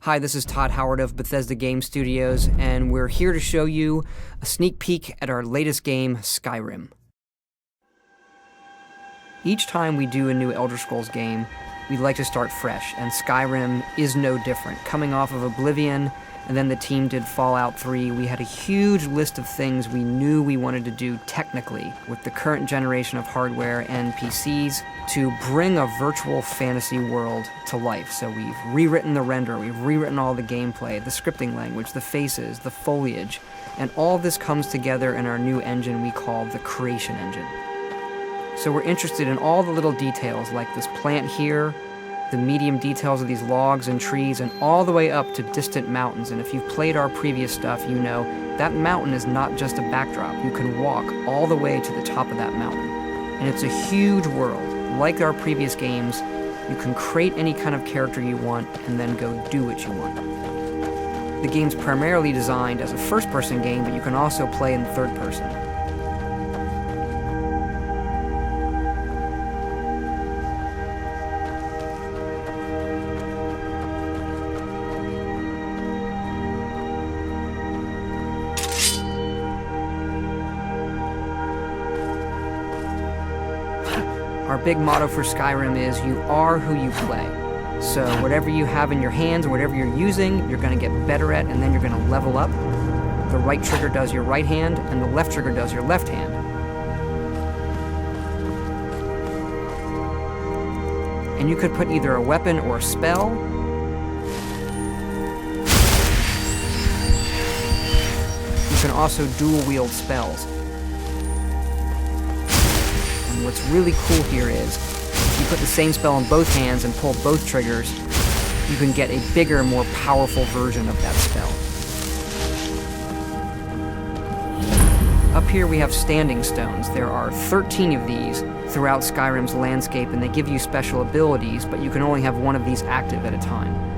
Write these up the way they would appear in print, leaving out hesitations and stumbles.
Hi, this is Todd Howard of Bethesda Game Studios, and we're here to show you a sneak peek at our latest game, Skyrim. Each time we do a new Elder Scrolls game, we'd like to start fresh, and Skyrim is no different. Coming off of Oblivion, and then the team did Fallout 3, we had a huge list of things we knew we wanted to do technically with the current generation of hardware and PCs to bring a virtual fantasy world to life. So we've rewritten the render, we've rewritten all the gameplay, the scripting language, the faces, the foliage, and all this comes together in our new engine we call the Creation Engine. So we're interested in all the little details like this plant here, the medium details of these logs and trees, and all the way up to distant mountains. And if you've played our previous stuff, you know that mountain is not just a backdrop. You can walk all the way to the top of that mountain. And it's a huge world. Like our previous games, you can create any kind of character you want and then go do what you want. The game's primarily designed as a first-person game, but you can also play in third person. Our big motto for Skyrim is, you are who you play. So whatever you have in your hands, or whatever you're using, you're going to get better at, and then you're going to level up. The right trigger does your right hand, and the left trigger does your left hand. And you could put either a weapon or a spell. You can also dual wield spells. What's really cool here is, if you put the same spell in both hands and pull both triggers, you can get a bigger, more powerful version of that spell. Up here we have standing stones. There are 13 of these throughout Skyrim's landscape, and they give you special abilities, but you can only have one of these active at a time.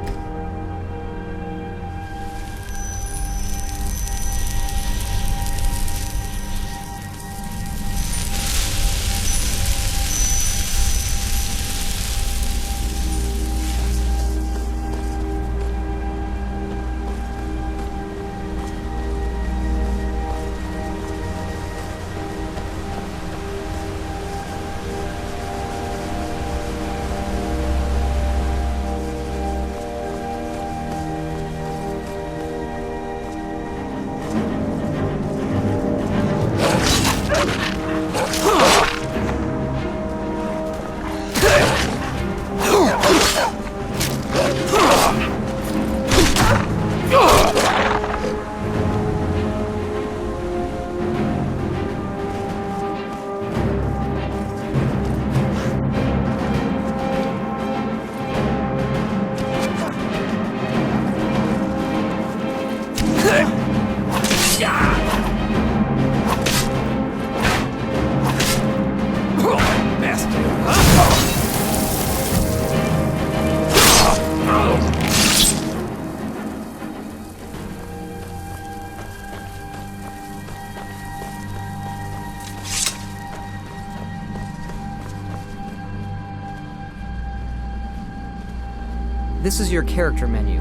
This is your character menu.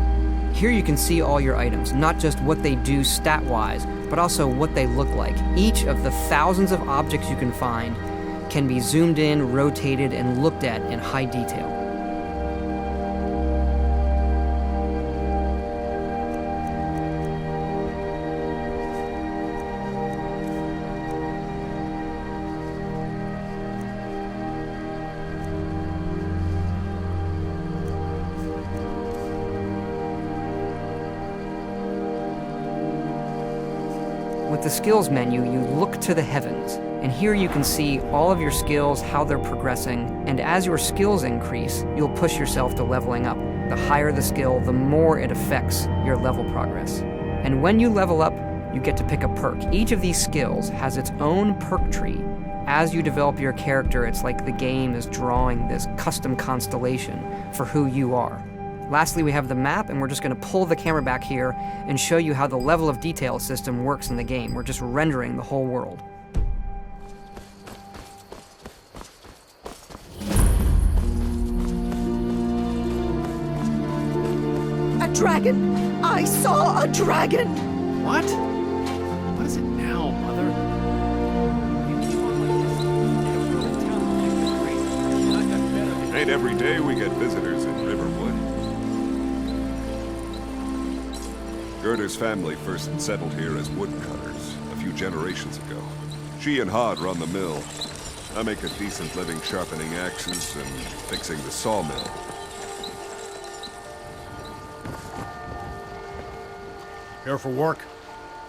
Here you can see all your items, not just what they do stat-wise, but also what they look like. Each of the thousands of objects you can find can be zoomed in, rotated, and looked at in high detail. With the skills menu, you look to the heavens, and here you can see all of your skills, how they're progressing, and as your skills increase, you'll push yourself to leveling up. The higher the skill, the more it affects your level progress. And when you level up, you get to pick a perk. Each of these skills has its own perk tree. As you develop your character, it's like the game is drawing this custom constellation for who you are. Lastly, we have the map, and we're just going to pull the camera back here and show you how the level of detail system works in the game. We're just rendering the whole world. A dragon! I saw a dragon! What? What is it now, Mother? Ain't every day we get visitors in Riverwood. Gerder's family first settled here as woodcutters a few generations ago. She and Hod run the mill. I make a decent living sharpening axes and fixing the sawmill. Here for work?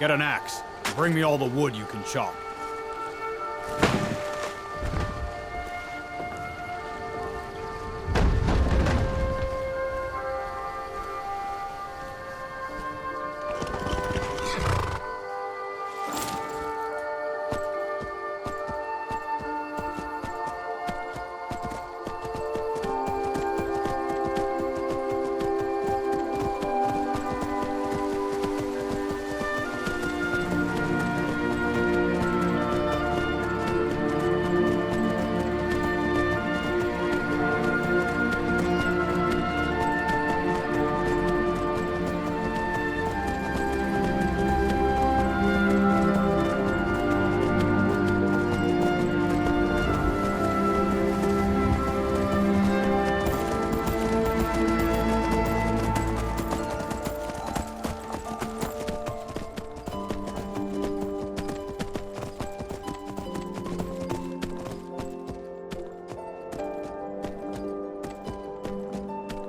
Get an axe. And bring me all the wood you can chop.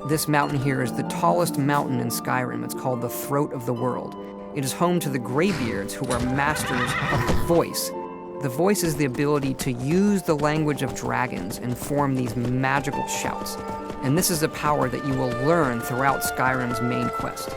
This mountain here is the tallest mountain in Skyrim. It's called the Throat of the World. It is home to the Greybeards, who are masters of the voice. The voice is the ability to use the language of dragons and form these magical shouts. And this is a power that you will learn throughout Skyrim's main quest.